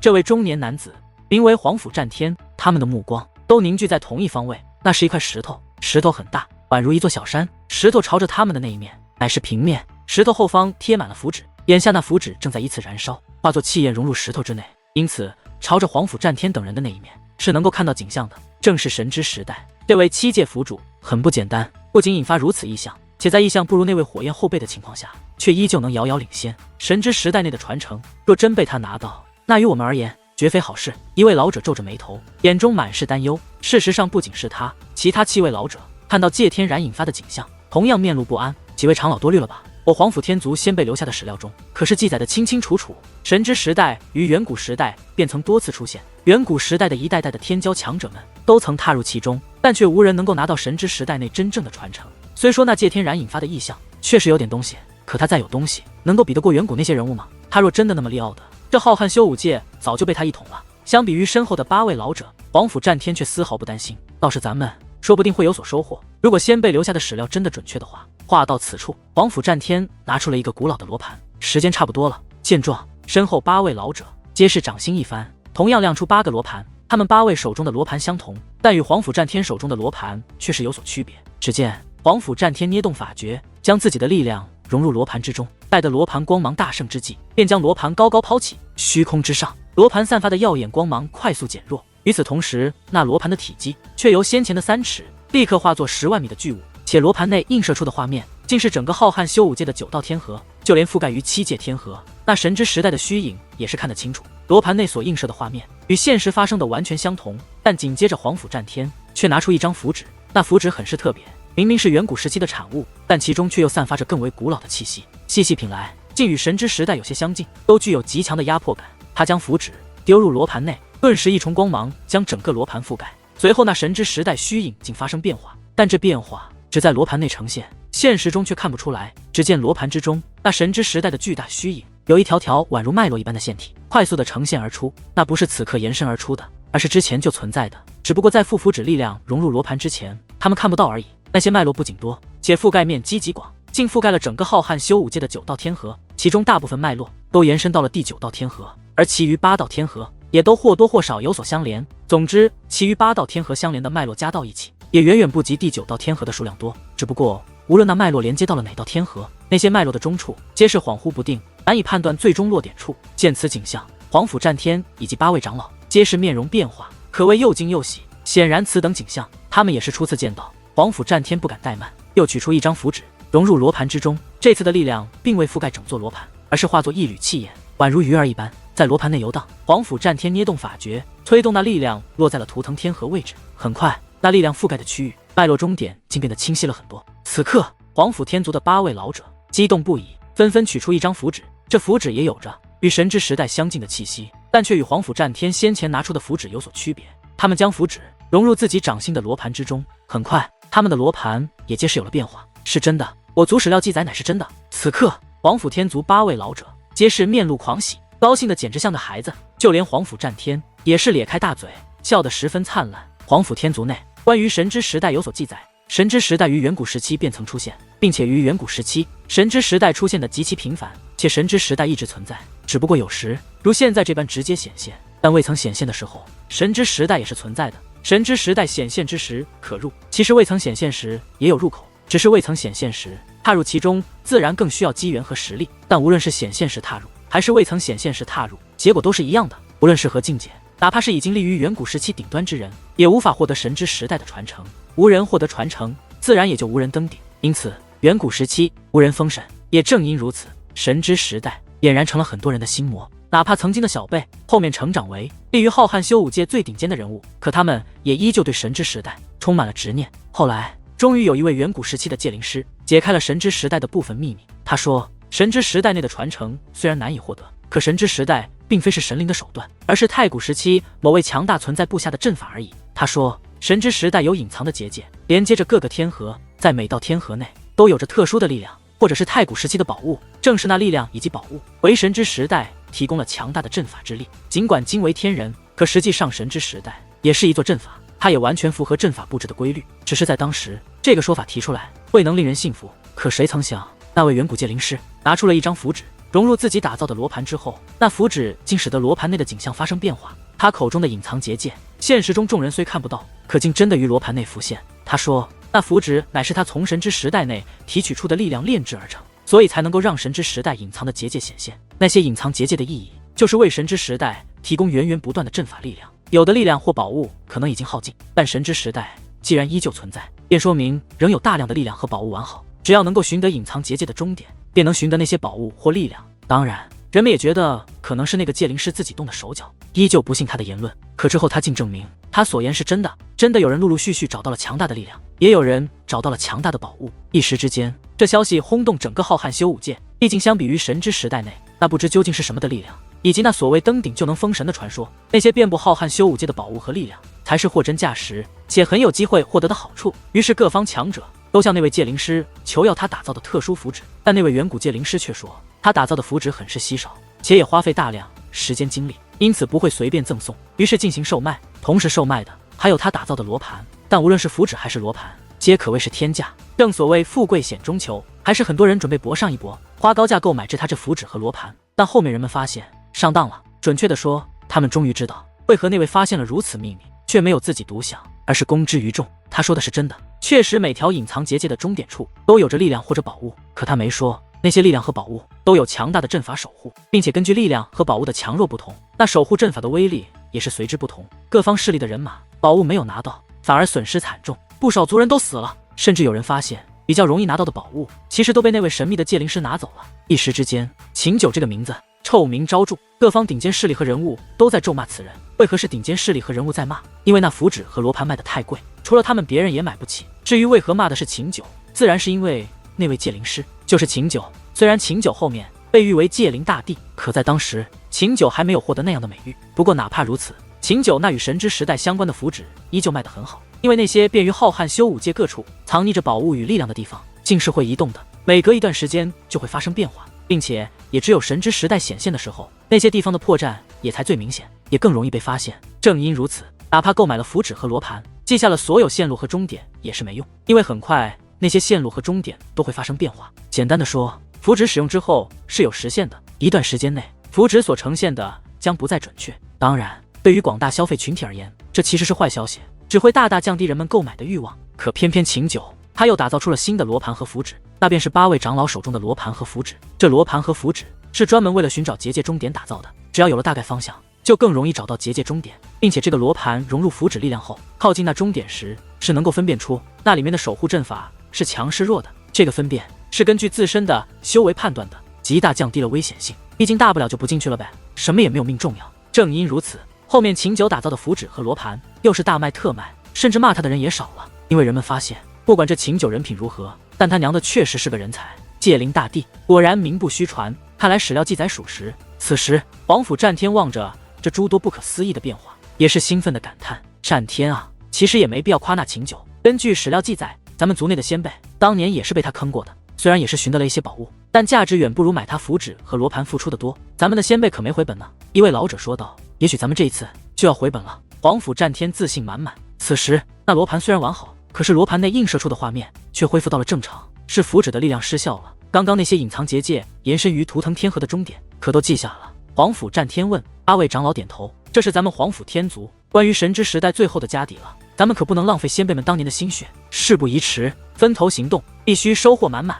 这位中年男子名为皇甫战天，他们的目光都凝聚在同一方位，那是一块石头，石头很大，宛如一座小山。石头朝着他们的那一面乃是平面，石头后方贴满了符纸，眼下那符纸正在依次燃烧，化作气焰融入石头之内，因此朝着皇甫战天等人的那一面是能够看到景象的，正是神之时代。这位7届府主很不简单，不仅引发如此异象，且在异象不如那位火焰后辈的情况下，却依旧能遥遥领先。神之时代内的传承，若真被他拿到，那于我们而言绝非好事。一位老者皱着眉头，眼中满是担忧。事实上不仅是他，其他7位老者看到借天燃引发的景象，同样面露不安。几位长老多虑了吧？我皇甫天族先辈留下的史料中可是记载的清清楚楚，神之时代于远古时代便曾多次出现，远古时代的一代代的天骄强者们都曾踏入其中，但却无人能够拿到神之时代内真正的传承。虽说那借天燃引发的异象确实有点东西，可他再有东西能够比得过远古那些人物吗？他若真的那么利奥的，这浩瀚修武界早就被他一统了。相比于身后的8位老者，皇甫战天却丝毫不担心，倒是咱们说不定会有所收获。如果先辈留下的史料真的准确的话。话到此处，皇甫战天拿出了一个古老的罗盘，时间差不多了。见状，身后8位老者皆是掌心一翻，同样亮出8个罗盘。他们8位手中的罗盘相同，但与皇甫战天手中的罗盘却是有所区别。只见皇甫战天捏动法诀，将自己的力量融入罗盘之中，待得罗盘光芒大盛之际，便将罗盘高高抛起，虚空之上，罗盘散发的耀眼光芒快速减弱。与此同时，那罗盘的体积却由先前的3尺立刻化作10万米的巨物。且罗盘内映射出的画面，竟是整个浩瀚修武界的9道天河，就连覆盖于7界天河，那神之时代的虚影也是看得清楚。罗盘内所映射的画面与现实发生的完全相同，但紧接着皇甫战天却拿出一张符纸，那符纸很是特别，明明是远古时期的产物，但其中却又散发着更为古老的气息，细细品来，竟与神之时代有些相近，都具有极强的压迫感。他将符纸丢入罗盘内，顿时一重光芒将整个罗盘覆盖，随后那神之时代虚影竟发生变化，但这变化只在罗盘内呈现，现实中却看不出来。只见罗盘之中，那神之时代的巨大虚影，有一条条宛如脉络一般的线体，快速的呈现而出。那不是此刻延伸而出的，而是之前就存在的，只不过在附符纸力量融入罗盘之前，他们看不到而已。那些脉络不仅多，且覆盖面积极广，竟覆盖了整个浩瀚修武界的9道天河，其中大部分脉络都延伸到了第9道天河，而其余8道天河也都或多或少有所相连。总之，其余8道天河相连的脉络加到一起，也远远不及第9道天河的数量多。只不过无论那脉络连接到了哪道天河，那些脉络的中处皆是恍惚不定，难以判断最终落点处。见此景象，皇甫战天以及8位长老皆是面容变化，可谓又惊又喜。显然此等景象他们也是初次见到。皇甫战天不敢怠慢，又取出一张符纸融入罗盘之中。这次的力量并未覆盖整座罗盘，而是化作一缕气焰，宛如鱼儿一般在罗盘内游荡。皇甫战天捏动法诀，推动那力量落在了图腾天河位置。很快，那力量覆盖的区域脉络终点竟变得清晰了很多。此刻，皇甫天族的8位老者激动不已，纷纷取出一张符纸。这符纸也有着与神之时代相近的气息，但却与皇甫战天先前拿出的符纸有所区别。他们将符纸融入自己掌心的罗盘之中，很快，他们的罗盘也皆是有了变化。是真的，我族史料记载乃是真的。此刻，皇甫天族8位老者皆是面露狂喜，高兴的简直像个孩子，就连皇甫战天也是咧开大嘴，笑得十分灿烂。皇甫天族内关于神之时代有所记载，神之时代于远古时期便曾出现，并且于远古时期，神之时代出现的极其频繁，且神之时代一直存在，只不过有时如现在这般直接显现，但未曾显现的时候，神之时代也是存在的。神之时代显现之时可入，其实未曾显现时也有入口，只是未曾显现时踏入其中自然更需要机缘和实力，但无论是显现时踏入还是未曾显现时踏入，结果都是一样的。无论是何境界，哪怕是已经立于远古时期顶端之人，也无法获得神之时代的传承。无人获得传承，自然也就无人登顶。因此远古时期无人封神，也正因如此，神之时代俨然成了很多人的心魔。哪怕曾经的小辈后面成长为立于浩瀚修武界最顶尖的人物，可他们也依旧对神之时代充满了执念。后来终于有一位远古时期的戒灵师解开了神之时代的部分秘密。他说，神之时代内的传承虽然难以获得，可神之时代并非是神灵的手段，而是太古时期某位强大存在布下的阵法而已。他说，神之时代有隐藏的结界，连接着各个天河，在每道天河内都有着特殊的力量，或者是太古时期的宝物。正是那力量以及宝物为神之时代提供了强大的阵法之力。尽管惊为天人，可实际上神之时代也是一座阵法，它也完全符合阵法布置的规律，只是在当时这个说法提出来未能令人信服。可谁曾想，那位远古界灵师拿出了一张符纸，融入自己打造的罗盘之后，那符纸竟使得罗盘内的景象发生变化。他口中的隐藏结界，现实中众人虽看不到，可竟真的于罗盘内浮现。他说，那符纸乃是他从神之时代内提取出的力量炼制而成，所以才能够让神之时代隐藏的结界显现。那些隐藏结界的意义，就是为神之时代提供源源不断的阵法力量。有的力量或宝物可能已经耗尽，但神之时代既然依旧存在，便说明仍有大量的力量和宝物完好。只要能够寻得隐藏结界的终点，便能寻得那些宝物或力量。当然，人们也觉得可能是那个戒灵师自己动的手脚，依旧不信他的言论。可之后他竟证明他所言是真的，真的有人陆陆续续找到了强大的力量，也有人找到了强大的宝物。一时之间，这消息轰动整个浩瀚修武界。毕竟相比于神之时代内那不知究竟是什么的力量，以及那所谓登顶就能封神的传说，那些遍布浩瀚修武界的宝物和力量，才是货真价实且很有机会获得的好处。于是各方强者都向那位戒灵师求要他打造的特殊符纸，但那位远古戒灵师却说，他打造的符纸很是稀少，且也花费大量时间精力，因此不会随便赠送，于是进行售卖。同时售卖的还有他打造的罗盘，但无论是符纸还是罗盘，皆可谓是天价。正所谓富贵险中求，还是很多人准备搏上一搏，花高价购买他这符纸和罗盘。但后面人们发现上当了，准确的说，他们终于知道为何那位发现了如此秘密，却没有自己独享，而是公之于众。他说的是真的，确实每条隐藏结界的终点处都有着力量或者宝物，可他没说那些力量和宝物都有强大的阵法守护，并且根据力量和宝物的强弱不同，那守护阵法的威力也是随之不同。各方势力的人马宝物没有拿到，反而损失惨重，不少族人都死了，甚至有人发现比较容易拿到的宝物其实都被那位神秘的戒灵师拿走了。一时之间，秦九这个名字臭名昭著，各方顶尖势力和人物都在咒骂此人。为何是顶尖势力和人物在骂？因为那符纸和罗盘卖得太贵，除了他们别人也买不起。至于为何骂的是秦九，自然是因为那位戒灵师就是秦九。虽然秦九后面被誉为戒灵大帝，可在当时秦九还没有获得那样的美誉。不过哪怕如此，秦九那与神之时代相关的符纸依旧卖得很好，因为那些便于浩瀚修武界各处藏匿着宝物与力量的地方，竟是会移动的，每隔一段时间就会发生变化，并且也只有神之时代显现的时候，那些地方的破绽也才最明显，也更容易被发现。正因如此，哪怕购买了符纸和罗盘，记下了所有线路和终点也是没用，因为很快那些线路和终点都会发生变化。简单的说，符纸使用之后是有时限的，一段时间内符纸所呈现的将不再准确。当然，对于广大消费群体而言，这其实是坏消息，只会大大降低人们购买的欲望。可偏偏秦九他又打造出了新的罗盘和符纸，那便是8位长老手中的罗盘和符纸。这罗盘和符纸是专门为了寻找结界终点打造的，只要有了大概方向，就更容易找到结界终点，并且这个罗盘融入符纸力量后，靠近那终点时是能够分辨出那里面的守护阵法是强是弱的。这个分辨是根据自身的修为判断的，极大降低了危险性。毕竟大不了就不进去了呗，什么也没有命重要。正因如此，后面秦九打造的符纸和罗盘又是大卖特卖，甚至骂他的人也少了。因为人们发现，不管这秦九人品如何，但他娘的确实是个人才，戒灵大帝，果然名不虚传。看来史料记载属实。此时皇甫战天望着这诸多不可思议的变化，也是兴奋的感叹：战天啊，其实也没必要夸那秦九。根据史料记载，咱们族内的先辈当年也是被他坑过的，虽然也是寻得了一些宝物，但价值远不如买他符纸和罗盘付出的多。咱们的先辈可没回本呢。一位老者说道：也许咱们这一次就要回本了。皇甫战天自信满满。此时那罗盘虽然完好，可是罗盘内映射出的画面却恢复到了正常，是符纸的力量失效了。刚刚那些隐藏结界延伸于图腾天河的终点，可都记下了。皇甫战天问，8位长老点头，这是咱们皇甫天族关于神之时代最后的家底了，咱们可不能浪费先辈们当年的心血，事不宜迟，分头行动，必须收获满满。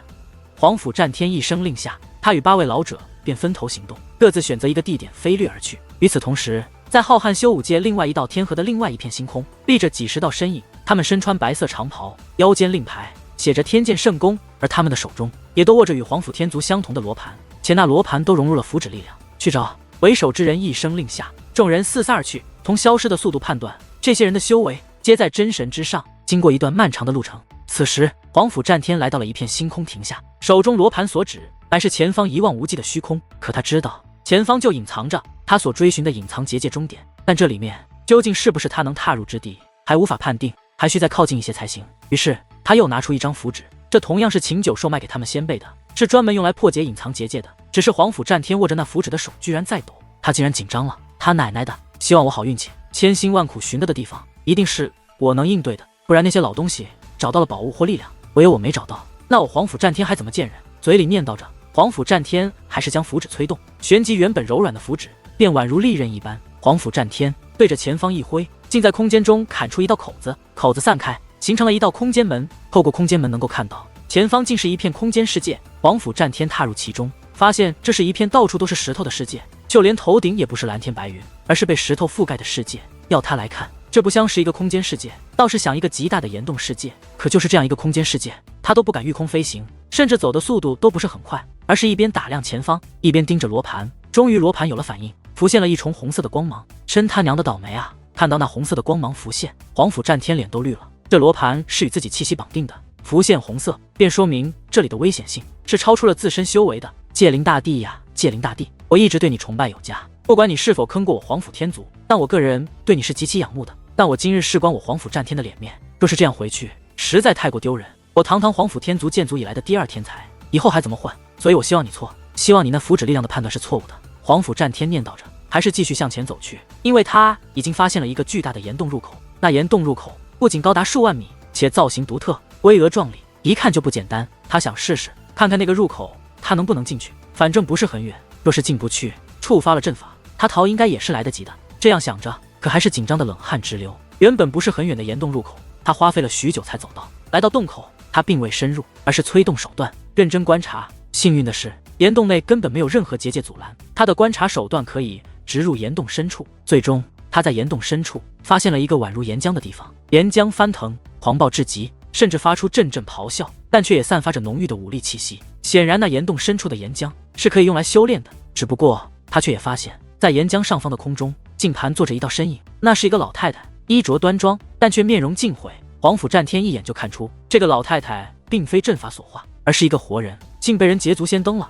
皇甫战天一声令下，他与8位老者便分头行动，各自选择一个地点飞掠而去。与此同时，在浩瀚修武界另外一道天河的另外一片星空，立着几十道身影，他们身穿白色长袍，腰间令牌写着天剑圣功，而他们的手中也都握着与皇甫天族相同的罗盘，且那罗盘都融入了符纸力量。去找为首之人一声令下，众人四散而去。从消失的速度判断，这些人的修为皆在真神之上。经过一段漫长的路程，此时皇甫战天来到了一片星空，停下，手中罗盘所指乃是前方一望无际的虚空。可他知道前方就隐藏着他所追寻的隐藏结界终点，但这里面究竟是不是他能踏入之地，还无法判定，还需再靠近一些才行。于是他又拿出一张符纸，这同样是秦九售卖给他们先辈的，是专门用来破解隐藏结界的。只是皇甫战天握着那符纸的手居然在抖，他竟然紧张了。他奶奶的，希望我好运气，千辛万苦寻得的地方一定是我能应对的，不然那些老东西找到了宝物或力量，唯有我没找到，那我皇甫战天还怎么见人？嘴里念叨着，皇甫战天还是将符纸催动，旋即原本柔软的符纸便宛如利刃一般。皇甫战天对着前方一挥，竟在空间中砍出一道口子，口子散开，形成了一道空间门。透过空间门能够看到前方竟是一片空间世界。皇甫战天踏入其中，发现这是一片到处都是石头的世界，就连头顶也不是蓝天白云，而是被石头覆盖的世界。要他来看，这不像是一个空间世界，倒是像一个极大的岩洞世界。可就是这样一个空间世界，他都不敢御空飞行，甚至走的速度都不是很快，而是一边打量前方，一边盯着罗盘。终于罗盘有了反应，浮现了一重红色的光芒。真他娘的倒霉啊！看到那红色的光芒浮现，皇甫战天脸都绿了。这罗盘是与自己气息绑定的，浮现红色便说明这里的危险性是超出了自身修为的。界灵大帝呀，界灵大帝，我一直对你崇拜有加，不管你是否坑过我皇甫天族，但我个人对你是极其仰慕的。但我今日事关我皇甫战天的脸面，若是这样回去，实在太过丢人。我堂堂皇甫天族建族以来的第2天才，以后还怎么混？所以我希望你错，希望你那符纸力量的判断是错误的。皇甫战天念叨着，还是继续向前走去，因为他已经发现了一个巨大的岩洞入口。那岩洞入口不仅高达数万米，且造型独特，巍峨壮丽，一看就不简单。他想试试看看那个入口他能不能进去，反正不是很远，若是进不去，触发了阵法，他逃应该也是来得及的。这样想着，可还是紧张的冷汗直流。原本不是很远的岩洞入口，他花费了许久才走到。来到洞口，他并未深入，而是催动手段认真观察。幸运的是，岩洞内根本没有任何结界阻拦，他的观察手段可以直入岩洞深处。最终他在岩洞深处发现了一个宛如岩浆的地方，岩浆翻腾狂暴至极，甚至发出阵阵咆哮，但却也散发着浓郁的武力气息。显然那岩洞深处的岩浆是可以用来修炼的，只不过他却也发现在岩浆上方的空中竟盘坐着一道身影，那是一个老太太，衣着端庄，但却面容尽毁。皇甫战天一眼就看出这个老太太并非阵法所化，而是一个活人，竟被人捷足先登了。